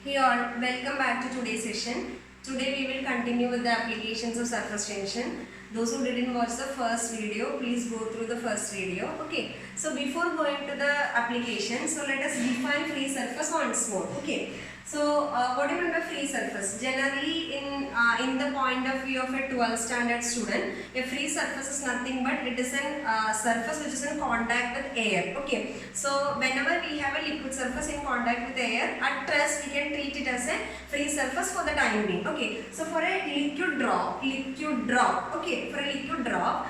Hey all, welcome back to today's session. Today we will continue with the applications of surface tension. Those who didn't watch the first video, please go through the first video. Okay, so before going to the application, so let us define free surface once more. Okay, so what do you mean by free surface? Generally in the point of view of a 12th standard student, a free surface is nothing but it is a surface which is in contact with air. Okay, so whenever we have a liquid surface in contact with air, at rest we can treat it as a free surface for the time being. Okay, so for a liquid drop, okay, for a liquid drop,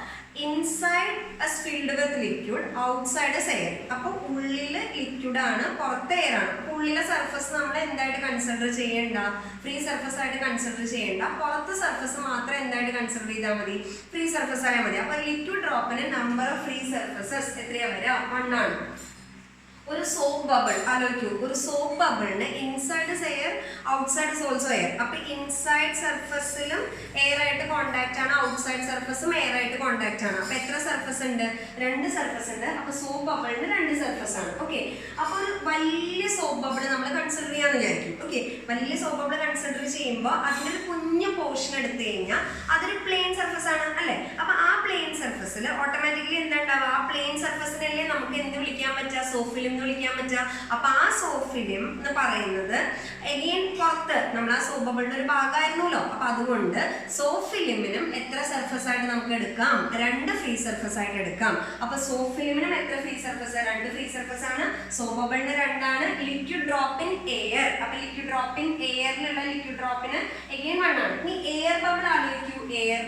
inside is filled with liquid, outside is air. അപ്പോൾ ഉള്ളിൽ liquid ആണ്, പുറത്ത് air ആണ്. അപ്പോൾ ഉള്ളിലെ surface നമ്മൾ എന്തായിട്ട് consider ചെയ്യേണ്ട? ഫ്രീ സർഫസ് ആയിട്ട് കൺസിഡർ ചെയ്യേണ്ട. പുറത്ത് സർഫസ് മാത്രം എന്തായിട്ട് കൺസിഡർ ചെയ്താൽ മതി? ഫ്രീ സർഫസ് ആയാൽ മതി. അപ്പോൾ ലിക്വിഡ് ഡ്രോപ്പിന് നമ്പർ ഓഫ് ഫ്രീ സർഫസസ് എത്രയാ വരിക? 1 ആണ്. ഒരു സോപ്പ് ബബിൾ ആലോചിക്കൂ, ഒരു സോപ്പ് ബബിളിന് inside is air, outside is also air. അപ്പൊ ഇൻസൈഡ് സർഫസിലും എയർ ആയിട്ട് കോണ്ടാക്ട് ആണ്, ഔട്ട്സൈഡ് സർഫസും എയർ ആയിട്ട് കോണ്ടാക്ട് ആണ്. അപ്പൊ എത്ര സർഫസ് ഉണ്ട്? 2 സർഫസ് ഉണ്ട്. അപ്പൊ സോപ്പ് ബബിളിന് 2 സർഫസ് ആണ്. ഓക്കെ, അപ്പൊ ഒരു വലിയ സോപ്പ് ബബിൾ നമ്മൾ കൺസിഡർ ചെയ്യാന്ന് വിചാരിക്കും. ഓക്കെ, വലിയ സോപ്പ് ബബിൾ കൺസിഡർ ചെയ്യുമ്പോൾ അതിന്റെ ഒരു കുഞ്ഞു പോർഷൻ എടുത്തു കഴിഞ്ഞാൽ അതൊരു പ്ലെയിൻ സർഫസ് ആണ് അല്ലെ? അപ്പൊ ആ പ്ലെയിൻ സർഫസിൽ ഓട്ടോമാറ്റിക്കലി എന്താ ഉണ്ടാവുക? ആ പ്ലെയിൻ സർഫസിനല്ലേ നമുക്ക് എന്ത് വിളിക്കാൻ പറ്റുക? സോപ്പ് ഫിലിം എന്ന് വിളിക്കാൻ പറ്റുക. അപ്പൊ ആ സോപ്പ് ഫിലിം എന്ന് പറയുന്നത് എഗെയിൻ പുറത്ത് നമ്മൾ ആ സോപ്പ് ബബിളിന്റെ ഒരു ഭാഗമായിരുന്നല്ലോ. അപ്പൊ അതുകൊണ്ട് സോപ്പ് ഫിലിമിനും എത്ര സർഫസ് ആയിട്ട് നമുക്ക് എടുക്കാം? 2 ഫ്രീ സർഫസ് ആയിട്ട് എടുക്കാം. അപ്പൊ സോപ്പ് ഫിലിമിനും എത്ര ഫ്രീ സർഫസ്? 2 ഫ്രീ സർഫസ് ആണ്. സോപ്പ് ബബിളിന് 2 ആണ്. ലിക്വിഡ് ഡ്രോപ്പ് ഇൻ എയർ, അപ്പൊ ലിക്വിഡ് ഡ്രോപ്പ് ഇൻ എയറിലുള്ള ലിക്വിഡ് ഡ്രോപ്പിന് എഗെയിൻ 1 ആണ്. ഇനി എയർ ബബിൾ ആലോചിക്കൂ, എയർ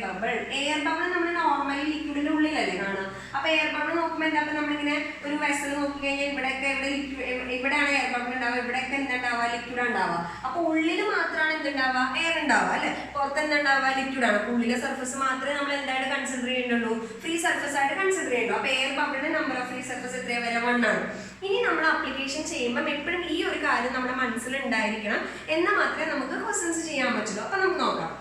ബബിൾ നമ്മൾ നോർമലി ലിക്വിഡിന്റെ ഉള്ളിലല്ലേ കാണാം. അപ്പൊ എയർ ബബിൾ നോക്കുമ്പോൾ എന്താ? നമ്മളിങ്ങനെ ഒരു വെസൽ നോക്കി കഴിഞ്ഞാൽ ഇവിടെയാണ് എയർ ബബിൾ ഉണ്ടാവുക, ഇവിടെയൊക്കെ എന്തുണ്ടാവുക? ലിക്വിഡ് ഉണ്ടാവുക. അപ്പൊ ഉള്ളിൽ മാത്രമാണ് എന്തുണ്ടാവുക? എയർ ഉണ്ടാവുക അല്ലെ? പുറത്ത് എന്തുണ്ടാവുക? ലിക്വിഡ് ആണ്. അപ്പൊ ഉള്ളിലെ സർഫസ് മാത്രമേ നമ്മൾ എന്തായിട്ട് കൺസിഡർ ചെയ്യേണ്ടുള്ളൂ? ഫ്രീ സർഫസ് ആയിട്ട് കൺസിഡർ ചെയ്യേണ്ടു. അപ്പൊ എയർ ബബിളിന്റെ നമ്പർ ഓഫ് ഫ്രീ സർഫസ് എത്രയാ വരെ? 1 ആണ്. ഇനി നമ്മൾ ആപ്ലിക്കേഷൻ ചെയ്യുമ്പോൾ എപ്പോഴും ഈ ഒരു കാര്യം നമ്മുടെ മനസ്സിൽ ഉണ്ടായിരിക്കണം, എന്നാൽ മാത്രമേ നമുക്ക് ക്വസ്റ്റ്യൻസ് ചെയ്യാൻ പറ്റുള്ളൂ. അപ്പൊ നമുക്ക് നോക്കാം.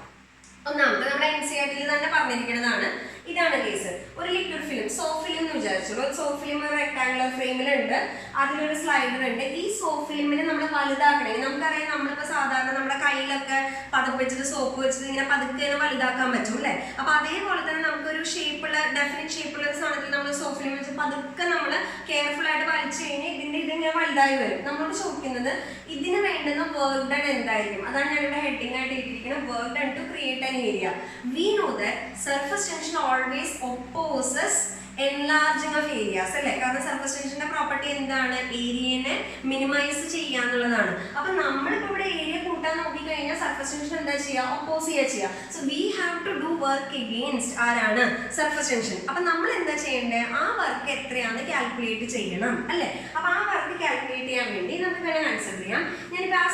ഒന്നാമത്തെ നമ്മുടെ NCERT തന്നെ പറഞ്ഞിരിക്കുന്നതാണ്. ഇതാണ് കേസ്. ഒരു ലിക്വിഡ് ഫിലിം, സോപ്പ് ഫിലിം എന്ന് വിചാരിച്ചോളൂ. സോപ്പ് ഫിലിം ഒരു റെക്ടാങ്കുലർ ഫ്രെയിമിലുണ്ട്, അതിലൊരു സ്ലൈഡർ ഉണ്ട്. ഈ സോപ്പ് ഫിലിമിനെ നമ്മൾ വലുതാക്കണമെങ്കിൽ നമുക്കറിയാം, നമ്മളിപ്പോൾ സാധാരണ നമ്മുടെ കയ്യിലൊക്കെ പതപ്പ് വെച്ചിട്ട് സോപ്പ് വെച്ചിട്ട് ഇങ്ങനെ പതുക്കെ വലുതാക്കാൻ പറ്റും അല്ലേ? അപ്പൊ അതേപോലെ തന്നെ നമുക്കൊരു ഷേപ്പുള്ള ഡെഫിനിറ്റ് ഷേപ്പുള്ള ഒരു സാധനത്തിൽ നമ്മൾ സോപ്പ് ഫിലിം വെച്ച് പതുക്കെ നമ്മൾ കെയർഫുൾ ആയിട്ട് വലിച്ചു കഴിഞ്ഞാൽ ഇതിങ്ങനെ വലുതായി വരും. നമ്മളോട് ചോദിക്കുന്നത് ഇതിന് വേണ്ടുന്ന വർക്ക് ഡൺ എന്തായിരിക്കും? അതാണ് ഞാനിവിടെ ഹെഡിങ് ആയിട്ട് ഇട്ടിരിക്കുന്നത്, work done to create an area. We know that surface tension always opposes enlarging of areas അല്ലേ? കാരണം സർഫസ് ടെൻഷന്റെ പ്രോപ്പർട്ടി എന്താണ്? ഏരിയനെ മിനിമൈസ് ചെയ്യാന്നുള്ളതാണ്. അപ്പൊ നമ്മളിപ്പോ ഇവിടെ ഏരിയ കൂട്ടാൻ നോക്കി കഴിഞ്ഞാൽ സർഫസ് ടെൻഷൻ എന്താ ചെയ്യുക? ഒപ്പോസ് ചെയ്യുക. So we have to do work against ആരാണ്? Surface tension. അപ്പൊ നമ്മൾ എന്താ ചെയ്യേണ്ടത്? ആ വർക്ക് എത്രയാണെന്ന് കാൽക്കുലേറ്റ് ചെയ്യണം അല്ലെ? അപ്പൊ ആ വർക്ക് കാൽക്കുലേറ്റ് ചെയ്യാൻ വേണ്ടി നമുക്ക് വേണമെങ്കിൽ കൺസിഡർ ചെയ്യാം. ഞാനിപ്പോ ആ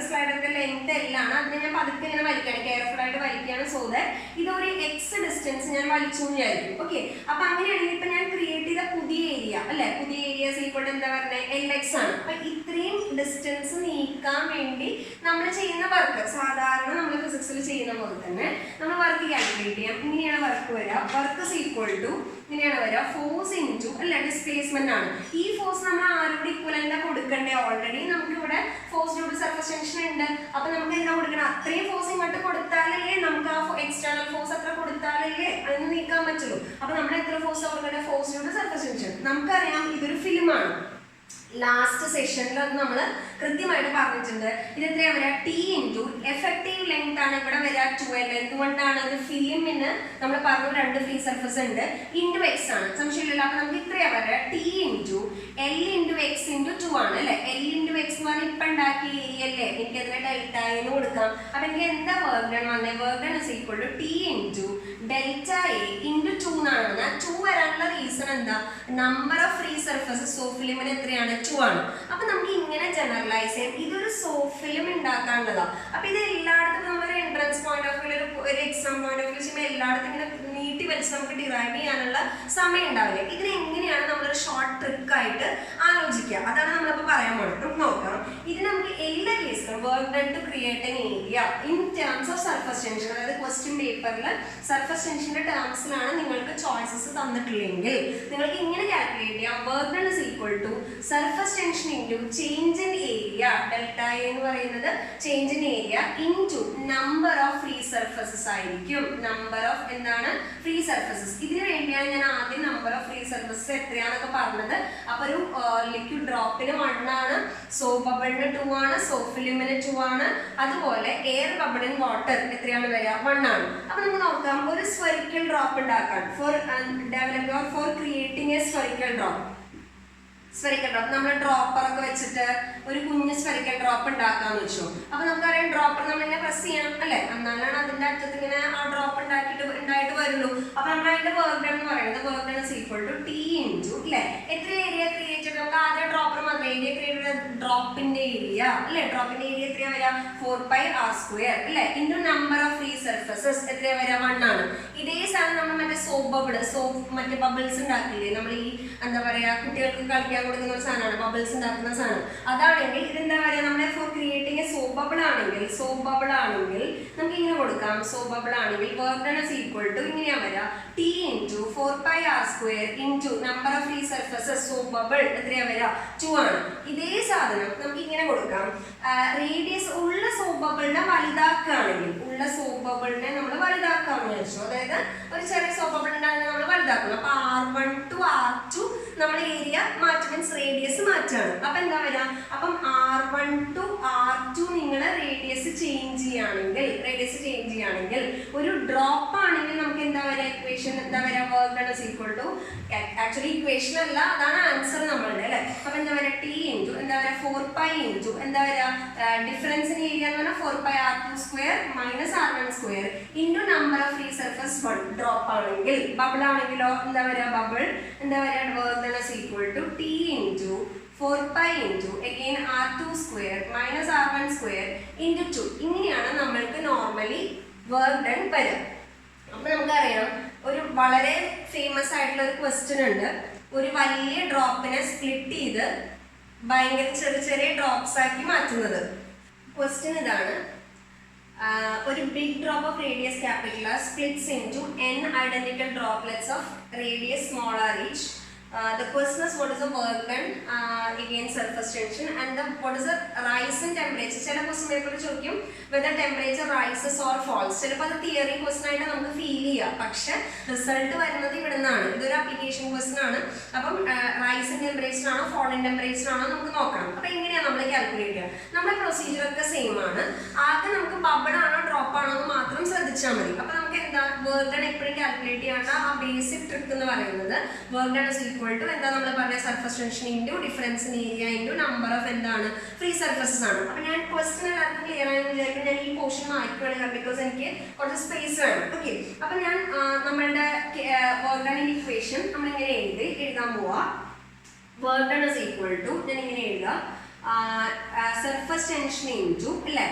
സ്ലൈഡറിന്റെ ലെങ്ത് എല്ലാം അതിനെ ഞാൻ പതുക്കെ ഇങ്ങനെ വലിക്കുകയാണ്, കെയർഫുൾ ആയിട്ട് വലിക്കുകയാണ്. സോ ദാറ്റ് ഇതൊരു എക്സ് ഡിസ്റ്റൻസ് ഞാൻ വലിച്ചു വിചാരിക്കും. ഓക്കെ, അപ്പൊ അങ്ങനെയാണെങ്കിൽ ഇപ്പൊ ഞാൻ ക്രിയേറ്റ് ചെയ്ത പുതിയ ഏരിയ അല്ലെ? പുതിയ ഏരിയ ഈക്വൽ എന്താ പറയുന്നത്? LX ആണ്. അപ്പൊ ഇത്രയും ഡിസ്റ്റൻസ് നീക്കാൻ വേണ്ടി നമ്മൾ ചെയ്യുന്ന വർക്ക് സാധാരണ നമ്മൾ ഫിസിക്സിൽ ചെയ്യുന്ന പോലെ തന്നെ നമ്മൾ വർക്ക് കാൽക്കുലേറ്റ് ചെയ്യാം. ഇങ്ങനെയാണ് വർക്ക് വരിക. വർക്ക് ഇസ് ഈക്വൽ ടു ഇങ്ങനെയാണ് വരിക, ഫോഴ്സ് ഇൻറ്റു അല്ലെ ഡിസ്പ്ലേസ്മെന്റ് ആണ്. ഈ ഫോഴ്സ് നമ്മൾ ആരോട് ഇക്വലന്റാ കൊടുക്കണ്ടേ? ഓൾറെഡി നമുക്ക് ഇവിടെ force due to surface tension ഉണ്ട്. അപ്പൊ നമുക്ക് എന്താ കൊടുക്കണം? അത്രയും ഫോഴ്സ് ഇങ്ങോട്ട് കൊടുത്താലല്ലേ നമുക്ക് ആ എക്സ്റ്റേണൽ ഫോഴ്സ് അത്ര കൊടുത്താലല്ലേ അതിന് നീക്കാൻ പറ്റുള്ളൂ. അപ്പൊ നമ്മൾ എത്ര ഫോഴ്സ് കൊടുക്കണ്ടേ? Force due to surface tension. നമുക്കറിയാം ഇതൊരു ഫിലിമാണ്. ലാസ്റ്റ് സെഷനിൽ അത് നമ്മൾ കൃത്യമായിട്ട് പറഞ്ഞിട്ടുണ്ട്. ഇത് എത്രയാ വരിക? T ഇൻറ്റു എഫക്റ്റീവ് ലെങ്ത് ആണ് ഇവിടെ വരിക 2L. എന്തുകൊണ്ടാണ്? ഒരു ഫിലിമിന് നമ്മൾ പറഞ്ഞു 2 ഫ്രീ സർഫസ് ഉണ്ട്, ഇൻറ്റു എക്സ് ആണ്. സംശയമില്ലല്ലോ. അപ്പൊ നമുക്ക് ഇത്രയാ വരിക T into L into X into 2 ആണ് അല്ലെ? L ഇൻറ്റു എക്സ് എന്ന് പറഞ്ഞാൽ ഇപ്പൊ ഉണ്ടാക്കിയ ഏരിയ അല്ലേ? എനിക്ക് അതിനെ ഡെൽറ്റ എന്ന് കൊടുക്കാം. അപ്പൊ എനിക്ക് എന്താ വർക്ക് ഡൺ വന്നത്? Work done is equal to T into delta A into 2 എന്നാണ്. 2 വരാനുള്ള റീസൺ എന്താ? Number of free surface soap ഫിലിമിന് എത്രയാണ്? 2 ആണ്. അപ്പൊ നമുക്ക് ഇങ്ങനെ ജനറലൈസ് ചെയ്യാം. ഇതൊരു സോപ്പ് ഫിലിം ഉണ്ടാക്കാനുള്ളതാ. അപ്പൊ ഇത് എല്ലായിടത്തും നമ്മളൊരു എൻട്രൻസ് പോയിന്റ് ഓഫ് വ്യൂ, ഒരു എക്സാം പോയിന്റ് ഓഫ് വ്യൂ ചെയ്യുമ്പോൾ എല്ലായിടത്തും ഇങ്ങനെ നീട്ടി വലിച്ച് നമുക്ക് ഡിറൈവ് ചെയ്യാനുള്ള സമയം ഉണ്ടാവില്ല. ഇതിന് എങ്ങനെയാണ് നമ്മളൊരു ഷോർട്ട് ട്രിക്ക് ആയിട്ട് ആലോചിക്കുക? അതാണ് നമ്മളിപ്പോൾ പറയാൻ പോകുന്നത്. നമുക്ക് നോക്കാം. ഇത് നമുക്ക് എല്ലാ കേസിലും work done to create an area in terms of surface tension, അതായത് ക്വസ്റ്റ്യൻ പേപ്പറിൽ സർഫസ് ടെൻഷന്റെ ടേംസിലാണ് നിങ്ങൾക്ക് ചോയ്സസ് തന്നിട്ടില്ലെങ്കിൽ നിങ്ങൾക്ക് ഇങ്ങനെ കാൽക്കുലേറ്റ് ചെയ്യാം. Work done is equal to surface tension into change in area delta A എന്ന് പറയുന്നത് change in area into number of free surfaces ആയിരിക്കും. നമ്പർ ഓഫ് എന്താണ് ഫ്രീ സർഫസസ്. ഇതിന് വേണ്ടിയാണ് ഞാൻ ആദ്യം നമ്പർ ഓഫ് ഫ്രീ സർഫസസ് എത്രയാണെന്നൊക്കെ പറഞ്ഞത്. അപ്പൊ ഒരു ലിക്വിഡ് ഡ്രോപ്പിന് 1 ആണ്, സോപ്പ് ബബിളിന് 2 ആണ്, സോപ്പ് ഫിലിമിന് 2 ആണ്, അതുപോലെ എയർ ബബിൾ ഇൻ വാട്ടർ എത്രയാണ് വരിക 1 ആണ്. അപ്പൊ നമുക്ക് നോക്കാം ഒരു സ്ഫെറിക്കൽ ഡ്രോപ്പ് ഉണ്ടാക്കാൻ four developing or four creating A spherical drop. Spherical drop നമ്മൾ ഡ്രോപ്പറൊക്കെ വെച്ചിട്ട് ഒരു കുഞ്ഞ് സ്ഫെറിക്കൽ ഡ്രോപ്പ് ഉണ്ടാക്കാന്ന് വെച്ചു. അപ്പൊ നമുക്കറിയാം ഡ്രോപ്പർ നമ്മളിങ്ങനെ പ്രസ് ചെയ്യണം അല്ലെ, എന്നാലാണ് അതിന്റെ അറ്റത്ത് ഇങ്ങനെ ആ ഡ്രോപ്പ് ഉണ്ടായിട്ട് വരുള്ളൂ. അപ്പൊ നമ്മൾ അതിന്റെ വർക്ക് ഡൺ എന്ന് പറയുന്നത് work done is equal to T into അല്ലെ എത്ര ഏരിയ ക്രിയേറ്റ് ചെയ്ത് നമുക്ക് ആദ്യം ഡ്രോപ്പർ മാത്രം ഏരിയ ക്രിയേറ്റ് ഡ്രോപ്പിന്റെ ഏരിയ അല്ലെ, ഡ്രോപ്പിന്റെ ഏരിയ എത്രയാ വരിക 4πr² അല്ലെ into number of free surfaces എത്രയാ വരിക 1 ആണ്. ഇതേ സാധനം നമ്മൾ മറ്റേ സോപ്പ് ബബിൾ സോപ്പ് മറ്റേ ബബിൾസ് ഉണ്ടാക്കില്ലേ നമ്മൾ ഈ എന്താ പറയാ കുട്ടികൾക്ക് കളിക്കാൻ കൊടുക്കുന്ന ഒരു സാധനമാണ് ബബിൾസ് ഉണ്ടാക്കുന്ന സാധനം. അതാണെങ്കിൽ ഇതെന്താ പറയുക നമ്മുടെ for creating a soap bubble ആണെങ്കിൽ നമുക്ക് ഇങ്ങനെ കൊടുക്കാം. സോപ്പ് ബബിൾ ആണെങ്കിൽ work done is equal to ഇങ്ങനെയാ വരിക T into 4πr² into number of free surfaces soap bubble എത്രയാ വരിക 2 ആണ്. ഇതേ സാധനം നമുക്ക് ഇങ്ങനെ കൊടുക്കാം. റേഡിയസ് ഉള്ള സോപ്പ് ബബിളിനെ വലുതാക്കുകയാണെങ്കിൽ നമ്മൾ വലുതാക്കാമെന്ന് വെച്ചു. അതായത് ഒരു ചെറിയ സോപ്പ് ബബിൾ ഉണ്ടാകുന്ന നമ്മൾ വലുതാക്കണം. അപ്പൊ R1 to R2 നമ്മൾ ഏരിയ മാറ്റും, മീൻസ് റേഡിയസ് മാറ്റാണ്. അപ്പൊ എന്താ വരിക അപ്പം R1 to R2 നിങ്ങൾ റേഡിയസ് ചേഞ്ച് ചെയ്യുകയാണെങ്കിൽ ഒരു ഡ്രോപ്പ് ആണെങ്കിൽ നമുക്ക് എന്താ വരിക ഇക്വേഷൻ എന്താ വരിക work done is equal to actually equation അല്ല അതാണ് ആൻസർ നമ്മളുടെ അല്ലെ. അപ്പൊ എന്താ വരിക ടി ഇൻറ്റു എന്താ വരിക 4π ഇൻറ്റു എന്താ വരിക ഡിഫറൻസ് ഇൻ ഏരിയ എന്ന് പറഞ്ഞാൽ 4πr² minus R1² into number of free surface 1 drop ആണെങ്കിൽ. ബബിൾ ആണെങ്കിലോ എന്താ വരിക ബബിൾ എന്താ വരിക work done is equal to T into 4π into again R2² minus R1² into 2. ഇങ്ങനെയാണ് നമ്മൾക്ക് നോർമലി വർക്ക് ഡൺ വരിക. അപ്പൊ നമുക്കറിയാം ഒരു വളരെ ഫേമസ് ആയിട്ടുള്ള ഒരു ക്വസ്റ്റ്യൻ ഉണ്ട്. ഒരു വലിയ ഡ്രോപ്പിനെ സ്പ്ലിറ്റ് ചെയ്ത് ഭയങ്കര ചെറിയ ചെറിയ ഡ്രോപ്സ് ആക്കി മാറ്റുന്നത്. ക്വസ്റ്റ്യൻ ഇതാണ്. ഒരു big drop of radius capital R splits into n identical droplets of radius small r each. The question is what is the work done against surface tension and what is the rise in temperature. ചില question പേപ്പറിൽ ചോദിക്കും whether temperature rises or falls. ചിലപ്പോൾ അത് theory question ആയിട്ട് നമുക്ക് feel ചെയ്യാം, പക്ഷെ result വരുന്നത് ഇവിടെ നിന്നാണ്. ഇതൊരു ആപ്ലിക്കേഷൻ ക്വസ്റ്റ്യൻ ആണ്. അപ്പം റൈസ് ഇൻ ടെമ്പറേച്ചർ ആണോ ഫോൾ ഇൻ ടെമ്പറേച്ചർ ആണോ നമുക്ക് നോക്കണം. അപ്പൊ എങ്ങനെയാണ് നമ്മൾ കാൽക്കുലേറ്റ് ചെയ്യുക? നമ്മുടെ പ്രൊസീജിയർ ഒക്കെ സെയിം ആണ്. ആദ്യം നമുക്ക് ബബിൾ ആണോ ഡ്രോപ്പ് ആണോ എന്ന് മാത്രം ശ്രദ്ധിച്ചാൽ മതി. അപ്പൊ നമുക്ക് എന്താ വർക്ക് ഡൺ എപ്പോഴും കാൽക്കുലേറ്റ് ചെയ്യേണ്ട ആ ബേസിക് ട്രിക്ക് എന്ന് പറയുന്നത് work done is equal to എന്താ നമ്മൾ പറഞ്ഞ surface tension into difference in area into number of എന്താണ് ഫ്രീ സർഫസസ് ആണ്. അപ്പൊ ഞാൻ ക്വസ്റ്റ്യൻ എല്ലാവർക്കും ക്ലിയർ ആയെന്ന് വിചാരിക്കും. ഞാൻ ഈ പോർഷൻ മാറ്റുകയാണ് ബിക്കോസ് എനിക്ക് കുറച്ച് സ്പേസ് വേണം. ഓക്കെ, അപ്പൊ ഞാൻ നമ്മളുടെ വർക്ക് ഡൺ ഇക്വേഷൻ നമ്മളിങ്ങനെ എഴുതാൻ പോവാ. Work done is equal to ഞാൻ ഇങ്ങനെ എഴുതാം സർഫസ് ടെൻഷൻ ഇൻറ്റു അല്ലേ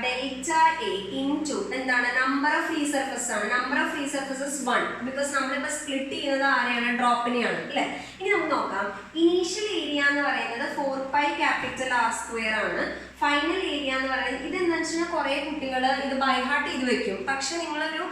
ഡെൽറ്റ എ ഇൻറ്റു എന്താണ് നമ്പർ ഓഫ് ഫ്രീ സർഫസ് ആണ്. Number of free surfaces 1 because നമ്മളിപ്പോൾ സ്പ്ലിറ്റ് ചെയ്യുന്നത് ആരെയാണ് ഡ്രോപ്പിനെയാണ് അല്ലേ. ഇനി നമുക്ക് നോക്കാം. ഇനീഷ്യൽ ഏരിയ എന്ന് പറയുന്നത് 4πR² ആണ്. ഫൈനൽ ഏരിയ എന്ന് പറയുന്നത് ഇതെന്താ വെച്ചാൽ കുറേ കുട്ടികൾ ഇത് ബൈഹാർട്ട് ചെയ്ത് വെക്കും. പക്ഷെ നിങ്ങളൊരു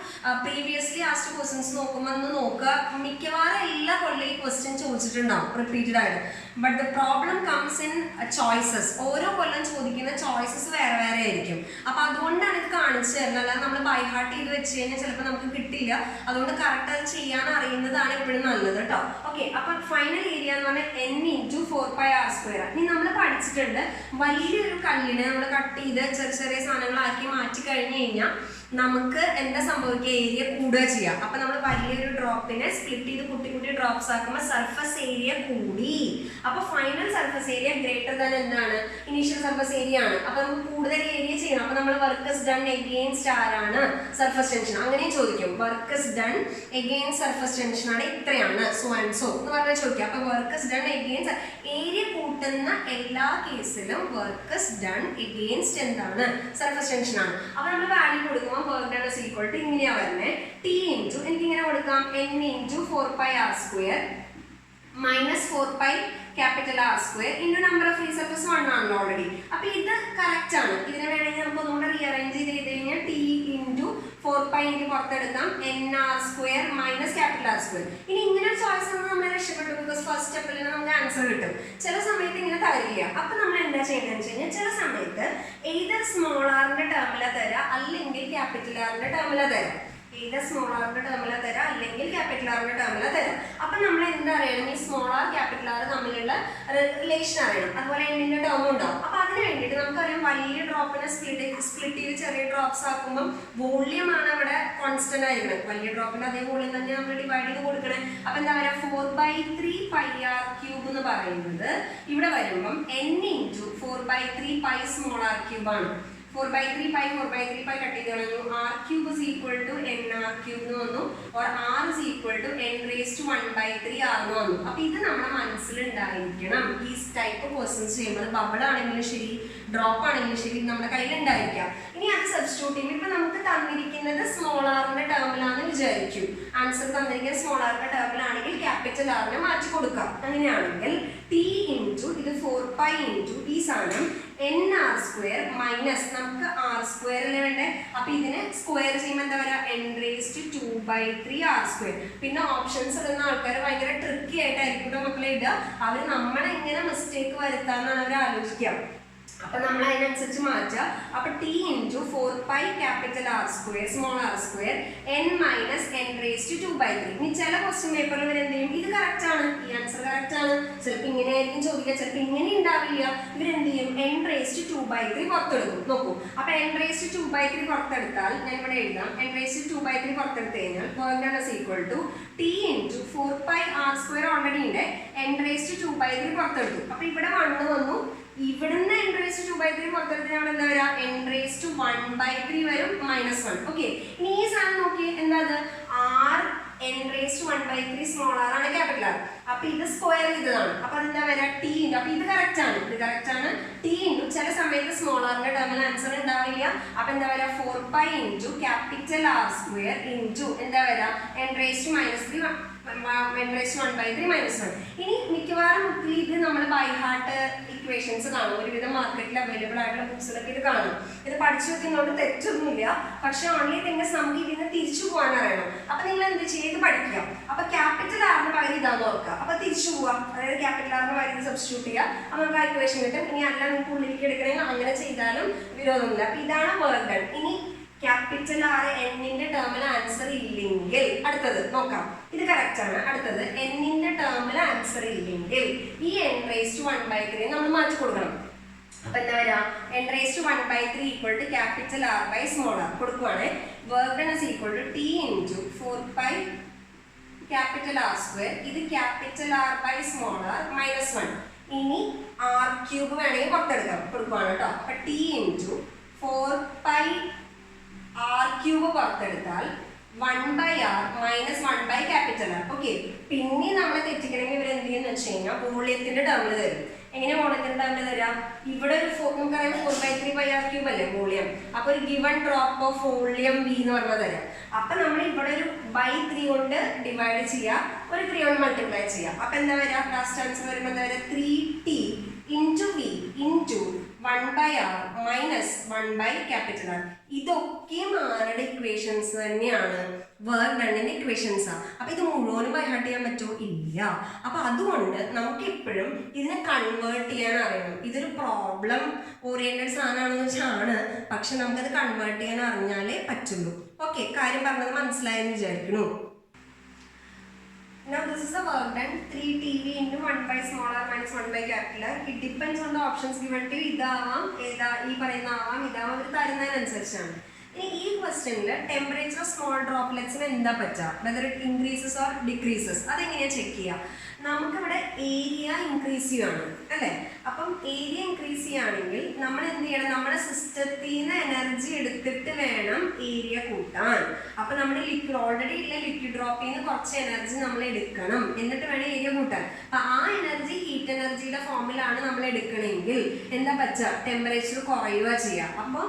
പ്രീവിയസ്ലി ആസ്റ്റ് ക്വസ്റ്റ്യൻസ് നോക്കുമ്പോൾ ഒന്ന് നോക്കുക, മിക്കവാറും എല്ലാ കൊല്ലം ഈ ക്വസ്റ്റ്യൻ ചോദിച്ചിട്ടുണ്ടാവും റിപ്പീറ്റഡ് ആയിട്ട്. But the problem comes in choices. ഓരോ കൊല്ലം ചോദിക്കുന്ന ചോയ്സസ് വേറെ വേറെ ആയിരിക്കും. അപ്പൊ അതുകൊണ്ടാണ് ഇത് കാണിച്ചു തരുന്നത്. അല്ലാതെ നമ്മൾ ബൈഹാർട്ട് ചെയ്ത് വെച്ച് കഴിഞ്ഞാൽ ചിലപ്പോൾ നമുക്ക് കിട്ടില്ല. അതുകൊണ്ട് കറക്റ്റ് അത് ചെയ്യാൻ അറിയുന്നതാണ് എപ്പോഴും നല്ലത് കേട്ടോ. ഓക്കെ, അപ്പൊ ഫൈനൽ ഏരിയ എന്ന് പറഞ്ഞാൽ n ഇൻറ്റു 4πR². ഇനി നമ്മൾ പഠിച്ചിട്ടുണ്ട് വലിയൊരു കല്ലിനെ നമ്മൾ കട്ട് ചെയ്ത് ചെറിയ ചെറിയ സാധനങ്ങളാക്കി മാറ്റി കഴിഞ്ഞു കഴിഞ്ഞാൽ നമുക്ക് എന്താ സംഭവിക്കുക ഏരിയ കൂടുക ചെയ്യാം. അപ്പൊ നമ്മൾ വലിയൊരു ഡ്രോപ്പിനെ സ്പ്ലിറ്റ് ചെയ്ത് കുട്ടി കുട്ടി ഡ്രോപ്സ് ആക്കുമ്പോൾ സർഫസ് ഏരിയ കൂടി. അപ്പൊ final surface area greater than എന്താണ് ഇനീഷ്യൽ സർഫസ് ഏരിയ ആണ്. അപ്പൊ നമുക്ക് കൂടുതൽ ഏരിയ ചെയ്യണം. അപ്പൊ നമ്മൾ വർക്ക് ഇസ് ഡൺ എഗെയിൻസ്റ്റ് ആരാണ് സർഫസ് ടെൻഷൻ. അങ്ങനെയും ചോദിക്കും work is done against surface tension ആണ് ഇത്രയാണ് സോ ആൻഡ് സോ എന്ന് പറഞ്ഞാൽ ചോദിക്കാം. അപ്പൊ work is done against area കൂട്ടുന്ന എല്ലാ കേസിലും വർക്ക് ഇസ് ഡൺ എഗെയിൻസ്റ്റ് എന്താണ് സർഫസ് ടെൻഷൻ ആണ്. അപ്പൊ നമ്മൾ വാല്യൂ കൊടുക്കുമ്പോൾ work done is equal to ഇങ്ങനെയാ വരുന്നത് ടി ഇൻറ്റു എനിക്ക് ഇങ്ങനെ കൊടുക്കാം n into 4πR² minus 4πR² into number of free surface 1 ആണല്ലോ ഓൾറെഡി. അപ്പൊ ഇത് കറക്റ്റ് ആണ്. ഇതിനെ വേണമെങ്കിൽ നമുക്ക് ഒന്നുകൂടെ റീഅറേഞ്ച് ചെയ്ത് കഴിഞ്ഞാൽ ടി ഇൻറ്റു 4π 4π എനിക്ക് പുറത്തെടുക്കാം nr² മൈനസ് R². ഇനി ഇങ്ങനെ ഒരു ചോയ്സ് നമ്മൾ രക്ഷപ്പെട്ടു, ബിക്കോസ് ഫസ്റ്റ് സ്റ്റെപ്പിൽ നമുക്ക് ആൻസർ കിട്ടും. ചില സമയത്ത് ഇങ്ങനെ തരില്ല. അപ്പൊ നമ്മൾ എന്താ ചെയ്യേണ്ടതെന്ന് വെച്ച് കഴിഞ്ഞാൽ ചില സമയത്ത് എയ്തർ സ്മോൾ ആറിന്റെ ടേമിലാ തരാം അല്ലെങ്കിൽ ക്യാപിറ്റൽ ആറിന്റെ ടേമിലാ തരാം. either small r ന്റെ ടേമിലാ തരാം അല്ലെങ്കിൽ ക്യാപിറ്റൽ ആറിന്റെ ടേമിലാ തരാം. അപ്പൊ നമ്മൾ എന്താ അറിയണം, ഈ സ്മോൾ ആർ ക്യാപിറ്റൽ ആർ തമ്മിലുള്ള റിലേഷൻ അറിയണം. അതുപോലെ എന്നിന്റെ ടേം ഉണ്ടാവും. അപ്പൊ അതിന് വേണ്ടിയിട്ട് നമുക്കറിയാം വലിയ ഡ്രോപ്പിനെ സ്പ്ലിറ്റ് ചെയ്ത് ചെറിയ ഡ്രോപ്സ് ആക്കുമ്പോൾ വോള്യം ആണ് അവിടെ കോൺസ്റ്റന്റ് ആയിരിക്കണം. വലിയ ഡ്രോപ്പിന്റെ അതേ വോള്യം തന്നെ നമ്മൾ ഡിവൈഡ് ചെയ്ത് കൊടുക്കണേ. അപ്പൊ എന്താ പറയാ 4/3 πr³ എന്ന് പറയുന്നത് ഇവിടെ വരുമ്പം n × 4/3 π സ്മോൾ r³ ആണ്. 4/3 π കട്ട് ചെയ്ത് കളഞ്ഞു. r³ is equal to nr³ എന്ന് വന്നു, or r is equal to n⁻⁻³ r എന്ന് വന്നു. അപ്പൊ ഇത് നമ്മുടെ മനസ്സിലുണ്ടായിരിക്കണം. ഈ ടൈപ്പ് ക്വസ്റ്റ്യൻസ് ചെയ്യുമ്പോൾ ബബിൾ ആണെങ്കിലും ശരി, ഡ്രോപ്പ് ആണെങ്കിലും ശരി, നമ്മുടെ കയ്യിൽ ഉണ്ടായിരിക്കാം. ഇനി അത് സബ്സ്റ്റിറ്റ്യൂട്ട് ചെയ്യുമ്പോൾ ഇപ്പൊ നമുക്ക് തന്നിരിക്കുന്നത് സ്മോൾ ആറിന്റെ ടേമിലാണെന്ന് വിചാരിക്കും. ആൻസർ തന്നിരിക്കുന്നത് സ്മോൾ ആറിന്റെ ടേമിലാണെങ്കിൽ ക്യാപിറ്റൽ ആറിനെ മാറ്റി കൊടുക്കാം. അങ്ങനെയാണെങ്കിൽ t ഇൻറ്റു ഇത് 4π ഇൻറ്റു ഈ സാധനം nr² മൈനസ് നമുക്ക് r² അല്ലേ വേണ്ടേ. അപ്പൊ ഇതിനെ സ്ക്വയർ ചെയ്യുമ്പോൾ എന്താ പറയാ n⁻²/3 r². പിന്നെ ഓപ്ഷൻസ് ഇടുന്ന ആൾക്കാർ ഭയങ്കര ട്രിക്കി ആയിട്ടായിരിക്കും മക്കളെ ഇടുക. അവർ നമ്മളെ എങ്ങനെ മിസ്റ്റേക്ക് വരുത്താന്നാണ് അവർ ആലോചിക്കുക. അപ്പൊ നമ്മൾ അതിനനുസരിച്ച് മാറ്റുക. അപ്പൊ t into 4π capital R² small r² n⁻n⁻²/3. ഇനി ചില ക്വസ്റ്റ്യൻ പേപ്പറിൽ ഇവർ എന്ത് ചെയ്യും, ഇത് കറക്റ്റ് ആണ്, ഈ ആൻസർ കറക്റ്റ് ആണ്, ചിലപ്പോൾ ഇങ്ങനെ ആയിരിക്കും ചോദിക്കുക, ചിലപ്പോൾ ഇങ്ങനെ ഉണ്ടാവില്ല. ഇവരെന്ത് ചെയ്യും, n⁻²/3 പുറത്തെടുക്കും. നോക്കൂ, അപ്പൊ n⁻²/3 പുറത്തെടുത്താൽ ഞാൻ ഇവിടെ എഴുതാം. n⁻²/3 പുറത്തെടുത്ത് കഴിഞ്ഞാൽ t ഇൻറ്റു 4π r² ഓൾറെഡി ഉണ്ട്, n⁻²/3 പുറത്തെടുത്തു. അപ്പൊ ഇവിടെ 1 വന്നു, ഇവിടുന്ന് n⁻²/3 പുറത്തെടുത്ത് നമ്മൾ എന്താ വരാ n⁻1/3 വരും -1. ഓക്കെ, ഇനി ഈ സാധനം നോക്കി എന്താ r n⁻1/3 സ്മോൾ ആർ ആണ് ക്യാപിറ്റൽ ആർ. അപ്പൊ ഇത് സ്ക്വയർ ചെയ്തതാണ്. അപ്പൊ അതെന്താ വരാ t. അപ്പൊ ഇത് കറക്റ്റ് ആണ്, ഇത് കറക്റ്റ് ആണ്. t ഇൻറ്റു ചില സമയത്ത് സ്മോൾ ആറിന്റെ ടേമിൽ ആൻസർ ഉണ്ടാവില്ല. അപ്പൊ എന്താ വരാ 4π ഇൻറ്റു ക്യാപിറ്റൽ R² ഇൻറ്റു എന്താ വരാ n⁻⁻3 n⁻1/3 -1. ഇനി മിക്കവാറും ബുക്കിൽ ഇത് നമ്മൾ ബൈ ഹാർട്ട് ഇക്വേഷൻസ് കാണും. ഒരുവിധം മാർക്കറ്റിൽ അവൈലബിൾ ആയിട്ടുള്ള ബുക്സിലൊക്കെ ഇത് കാണും. ഇത് പഠിച്ചു വെക്കുന്നതുകൊണ്ട് തെറ്റൊന്നുമില്ല. പക്ഷെ ഓൺലി തിങ്സ് നമുക്ക് ഇതിന് തിരിച്ചു പോകാൻ അറിയണം. അപ്പൊ നിങ്ങൾ എന്ത് ചെയ്ത് പഠിക്കുക. അപ്പൊ ക്യാപിറ്റൽ ആറിന് പകരം ഇതാന്ന് ഓർക്കുക. അപ്പൊ തിരിച്ചു പോവാം, അതായത് ക്യാപിറ്റൽ ആറിന് പകരം സബ്സ്റ്റിറ്റ്യൂട്ട് ചെയ്യുക. അപ്പൊ നമുക്ക് ആ ഇക്വേഷൻ കിട്ടും. ഇനി അല്ല നിങ്ങൾക്ക് ഉള്ളിലേക്ക് എടുക്കണമെങ്കിൽ അങ്ങനെ ചെയ്താലും വിരോധമില്ല. അപ്പൊ ഇതാണ് വർക്ക് ഡൺ. ഇനി ക്യാപിറ്റൽ ആർ എന്നിന്റെ ടേമിൽ ആൻസർ ഇല്ലെങ്കിൽ അടുത്തത് നോക്കാം. ഇത് കറക്റ്റ് ആണ്. അടുത്തത് എന്നിന്റെ ടേമിൽ ആൻസർ ഇല്ലെങ്കിൽ ഈ n⁻1/3 നമ്മൾ മാറ്റി കൊടുക്കണം. അപ്പൊ എന്താ വരാ n⁻1/3 equal to capital R by small R കൊടുക്കുവാണ്. Work done is equal to t into 4π capital R². ഇത് capital R by small R -1. ഇനി r³ വേണമെങ്കിൽ പുറത്തെടുക്കാം, കൊടുക്കുവാണ് കേട്ടോ. അപ്പൊ t into 4π r³ പുറത്തെടുത്താൽ 1/r -1/R. Okay, പിന്നെ നമ്മളെ തെറ്റിക്കണമെങ്കിൽ ഇവർ എന്ത് ചെയ്യുന്ന വെച്ച് കഴിഞ്ഞാൽ വോള്യത്തിന്റെ ടേമിൽ തരും. എങ്ങനെ വോള്യത്തിന്റെ ടേമിൽ തരാം, ഇവിടെ ഒരു നമുക്കറിയാം 4/3 πr³ അല്ലേ വോള്യം. അപ്പൊ ഒരു given drop of volume v എന്ന് പറഞ്ഞാൽ തരാം. അപ്പൊ നമ്മൾ ഇവിടെ ഒരു /3 കൊണ്ട് ഡിവൈഡ് ചെയ്യാം, ഒരു 3 കൊണ്ട് മൾട്ടിപ്ലൈ ചെയ്യാം. അപ്പൊ എന്താ വരാ ലാസ്റ്റ് ആൻസർ വരുമ്പോൾ എന്താ വരാ 3t into v into 1/r -1/R. ഇതൊക്കെയും ആരുടെ ഇക്വേഷൻസ് തന്നെയാണ്, വർക്ക് ഡണ്ണിന്റെ ഇക്വേഷൻസ് ആണ്. അപ്പൊ ഇത് മുഴുവനും ബൈ ഹാർട്ട് ചെയ്യാൻ പറ്റുമോ, ഇല്ല. അപ്പൊ അതുകൊണ്ട് നമുക്ക് എപ്പോഴും ഇതിനെ കൺവേർട്ട് ചെയ്യാൻ അറിയണം. ഇതൊരു പ്രോബ്ലം ഓറിയന്റഡ് സാധനമാണെന്ന് വെച്ചാണ്, പക്ഷെ നമുക്കത് കൺവേർട്ട് ചെയ്യാൻ അറിഞ്ഞാലേ പറ്റുള്ളൂ. ഓക്കെ, കാര്യം പറഞ്ഞത് മനസ്സിലായെന്ന് വിചാരിക്കുന്നു. Now this is the work done. 3tv into 1/r minus 1/R. It depends on the options given to you. ഇതാവാം, ഈ പറയുന്ന ആവാം, ഇതാവാം, അവർ തരുന്നതിനനുസരിച്ചാണ്. ഇനി ഈ ക്വസ്റ്റ്യനിൽ ടെമ്പറേച്ചർ സ്മോൾ ഡ്രോപ്ലെറ്റ്സിന് എന്താ പറ്റുക, whether it increases or decreases, അതെങ്ങനെയാണ് ചെക്ക് ചെയ്യുക. നമുക്കിവിടെ ഏരിയ ഇൻക്രീസ് ചെയ്യുകയാണ് അല്ലേ. അപ്പം ഏരിയ ഇൻക്രീസ് ചെയ്യുകയാണെങ്കിൽ നമ്മൾ എന്ത് ചെയ്യണം, നമ്മുടെ സിസ്റ്റത്തിൽ നിന്ന് എനർജി എടുത്തിട്ട് വേണം ഏരിയ കൂട്ടാൻ. അപ്പം നമ്മുടെ ഓൾറെഡി ഉള്ള ലിക്വിഡ് ഡ്രോപ്പിൽ നിന്ന് കുറച്ച് എനർജി നമ്മൾ എടുക്കണം, എന്നിട്ട് വേണം ഏരിയ കൂട്ടാൻ. അപ്പം ആ എനർജി ഹീറ്റ് എനർജിയുടെ ഫോമിലാണ് നമ്മൾ എടുക്കണമെങ്കിൽ എന്താ പറ്റുക, ടെമ്പറേച്ചർ കുറയുക ചെയ്യുക. അപ്പം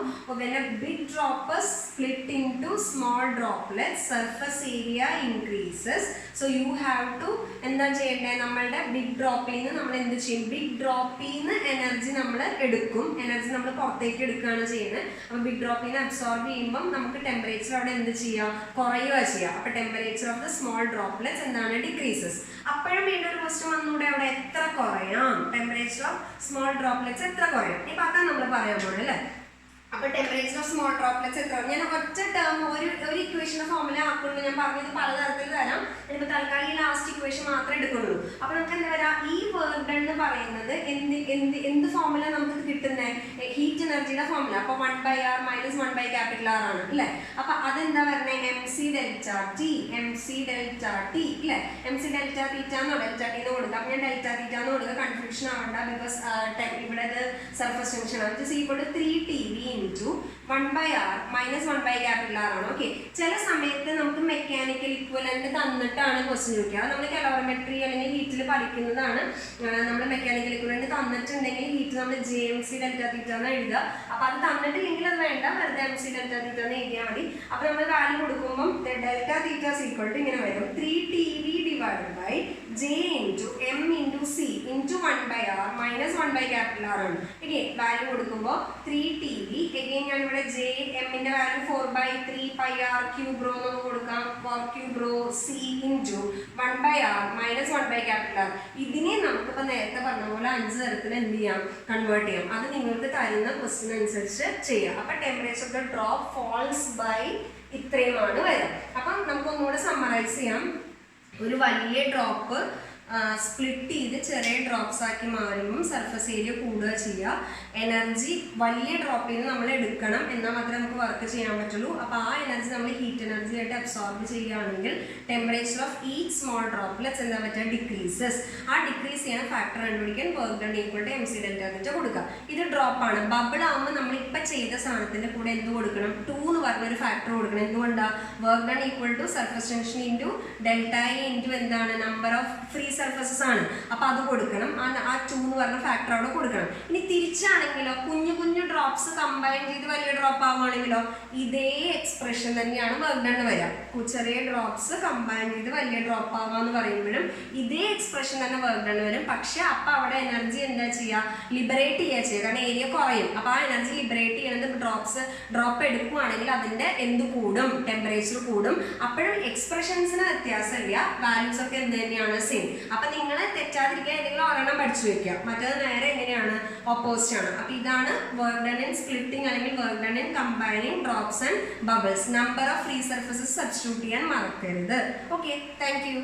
big drop split into small droplets, surface area increases. So you have to എന്താ ചെയ്യേണ്ടത്, നമ്മളുടെ ബിഗ് ഡ്രോപ്പിൽ നിന്ന് നമ്മൾ എന്ത് ചെയ്യും, ബിഗ് ഡ്രോപ്പിൽ നിന്ന് എനർജി നമ്മൾ എടുക്കും, എനർജി നമ്മൾ പുറത്തേക്ക് എടുക്കുകയാണ് ചെയ്യുന്നത്. അപ്പോൾ ബിഗ് ഡ്രോപ്പിനെ അബ്സോർബ് ചെയ്യുമ്പോൾ നമുക്ക് ടെമ്പറേച്ചർ അവിടെ എന്ത് ചെയ്യാം, കുറയുക ചെയ്യാം. അപ്പോൾ temperature of the small droplets എന്താണ്, ഡിക്രീസസ്. അപ്പോഴും വീണ്ടും ഒരു ക്വസ്റ്റ്യൻ വന്നൂടെ, അവിടെ എത്ര കുറയാം, ടെമ്പറേച്ചർ ഓഫ് സ്മോൾ ഡ്രോപ്ലെറ്റ്സ് എത്ര കുറയാം. ഇപ്പം അതാണ് നമ്മൾ പറയാൻ പോകുന്നത് അല്ലേ. അപ്പോൾ ടെമ്പറേച്ചർ ഓഫ് സ്മോൾ ഡ്രോപ്ലെറ്റ്സ് എത്ര, ഞാൻ ഒറ്റ ടേം ഒരു ഇക്വേഷൻ്റെ ഫോമുല ആക്കുന്നുണ്ട്. ഞാൻ പറഞ്ഞത് പലതരത്തിൽ തരാം. ഇപ്പോൾ തൽക്കാലം ഈ ലാസ്റ്റ് ഇക്വേഷൻ മാത്രമേ എടുക്കുന്നുള്ളൂ. അപ്പോൾ നമുക്ക് എന്താ പറയുക, ഈ വർക്ക് ഡൺ എന്ന് പറയുന്നത് എന്ത് ഫോമുല നമുക്ക് കിട്ടുന്നത്, ഹീറ്റ് എനർജിയുടെ ഫോമുല. അപ്പോൾ 1/r മൈനസ് 1/R ആണ് അല്ലേ. അപ്പോൾ അതെന്താ പറയുന്നത്, MC ΔT അല്ലേ. MC Δθ എന്നോ ΔT എന്ന് കൊടുക്കുക. അപ്പോൾ ഞാൻ Δθ എന്ന് കൊടുക്കുക, കൺഫ്യൂഷൻ ആവണ്ട. ബിക്കോസ് ഇവിടെ ഇത് സർഫസ് ടെൻഷൻ ആണ്. It is equal to 3TB into 1/r minus 1/R ആണ്. ഓക്കെ, ചില സമയത്ത് നമുക്ക് മെക്കാനിക്കൽ ഇക്വലന്റ് തന്നിട്ടാണ് ക്വസ്റ്റ്യൻ ചോദിക്കുക. നമ്മൾ കലോറിമെട്രി അല്ലെങ്കിൽ ഹീറ്റിൽ പഠിക്കുന്നതാണ്. നമ്മൾ മെക്കാനിക്കൽ ഇക്വലന്റ് തന്നിട്ടുണ്ടെങ്കിൽ ഹീറ്റ് നമ്മൾ JMC Δθ എന്ന് എഴുതുക. അപ്പോൾ അത് തന്നിട്ടില്ലെങ്കിൽ അത് വേണ്ട, വെറുതെ MC Δθ എന്ന് എഴുതിയാൽ മതി. അപ്പോൾ നമ്മൾ വാല്യൂ കൊടുക്കുമ്പോൾ Δθ ഈസ് ഈക്വൽ ടു ഇങ്ങനെ വരും, 3TB divided by J into M into C into 1/R minus 1/R ആണ്. ഓക്കെ, വാല്യൂ കൊടുക്കുമ്പോൾ 3TB again ഞാൻ ഇവിടെ J M-ന്റെ വാല്യൂ 4/3πr³ റോ എന്ന് കൊടുക്കാം, r³ raw C into 1/R minus 1/R. ഇതിനെ നമുക്കിപ്പോൾ നേരത്തെ പറഞ്ഞ പോലെ 5 തരത്തിൽ എന്ത് ചെയ്യാം, കൺവേർട്ട് ചെയ്യാം. അത് നിങ്ങൾക്ക് തരുന്ന ക്വസ്റ്റ്യൻ അനുസരിച്ച് ചെയ്യാം. അപ്പം temperature of the drop falls by ഇത്രയുമാണ് വരിക. അപ്പം നമുക്കൊന്നുകൂടെ സമ്മറൈസ് ചെയ്യാം. ഒരു വലിയ ഡ്രോപ്പ് സ്പ്ലിറ്റ് ചെയ്ത് ചെറിയ ഡ്രോപ്സ് ആക്കി മാറുമ്പം സർഫസ് ഏരിയ കൂടുക ചെയ്യുക. എനർജി വലിയ ഡ്രോപ്പിൽ നിന്ന് നമ്മൾ എടുക്കണം, എന്നാൽ മാത്രമേ നമുക്ക് വർക്ക് ചെയ്യാൻ പറ്റുള്ളൂ. അപ്പോൾ ആ എനർജി നമ്മൾ ഹീറ്റ് എനർജി ആയിട്ട് അബ്സോർബ് ചെയ്യുകയാണെങ്കിൽ temperature of each small droplets എന്താ പറ്റുക, ഡിക്രീസസ്. ആ ഡിക്രീസ് ചെയ്യുന്ന ഫാക്ടർ കണ്ടുപിടിക്കാൻ work done equal to MC Δθ കൊടുക്കുക. ഇത് ഡ്രോപ്പാണ്. ബബിൾ ആകുമ്പോൾ നമ്മൾ ഇപ്പം ചെയ്ത സാധനത്തിൻ്റെ കൂടെ എന്ത് കൊടുക്കണം, 2 എന്ന് പറഞ്ഞൊരു ഫാക്ടർ കൊടുക്കണം. എന്തുകൊണ്ടാണ്, work done equal to surface tension into ΔA into എന്താണ്, നമ്പർ ഓഫ് ഫ്രീ സർഫസസ് ആണ്. അപ്പോൾ അത് കൊടുക്കണം. ആ 2 എന്ന് പറഞ്ഞ ഫാക്ടർ അവിടെ കൊടുക്കണം. ഇനി തിരിച്ചാണെങ്കിലോ, കുഞ്ഞു കുഞ്ഞു ഡ്രോപ്സ് കമ്പൈൻ ചെയ്ത് വലിയ ഡ്രോപ്പ് ആവുകയാണെങ്കിലോ ഇതേ എക്സ്പ്രഷൻ തന്നെയാണ് വർക്ക് ഡൺ വരിക. ചെറിയ ഡ്രോപ്സ് കമ്പൈൻ ചെയ്ത് വലിയ ഡ്രോപ്പ് ആവാന്ന് പറയുമ്പോഴും ഇതേ എക്സ്പ്രഷൻ തന്നെ വർക്ക് ഡൺ വരും. പക്ഷെ അപ്പം അവിടെ എനർജി എന്താ ചെയ്യുക, ലിബറേറ്റ് ചെയ്യുക. കാരണം ഏരിയ കുറയും. അപ്പോൾ ആ എനർജി ലിബറേറ്റ് ചെയ്യുന്നത് ഡ്രോപ്പ് എടുക്കുകയാണെങ്കിൽ അതിൻ്റെ എന്ത് കൂടും, ടെമ്പറേച്ചർ കൂടും. അപ്പോഴും എക്സ്പ്രഷൻസിന് വ്യത്യാസമില്ല, വാല്യൂസ് ഒക്കെ എന്ത് തന്നെയാണ്, സെയിം. അപ്പം നിങ്ങൾ തെറ്റാതിരിക്കാൻ ഏതെങ്കിലും ഒരെണ്ണം പഠിച്ചു വെക്കുക, മറ്റേത് നേരെ എങ്ങനെയാണ്, ഓപ്പോസിറ്റ് ആണ്. അപ്പോൾ ഇതാണ് വർക്ക് ഡൺ ഇൻ സ്പ്ലിറ്റിംഗ് അല്ലെങ്കിൽ work done in combining drops and bubbles. Number of free surfaces substitute ചെയ്യാൻ മറക്കരുത്. Okay, thank you.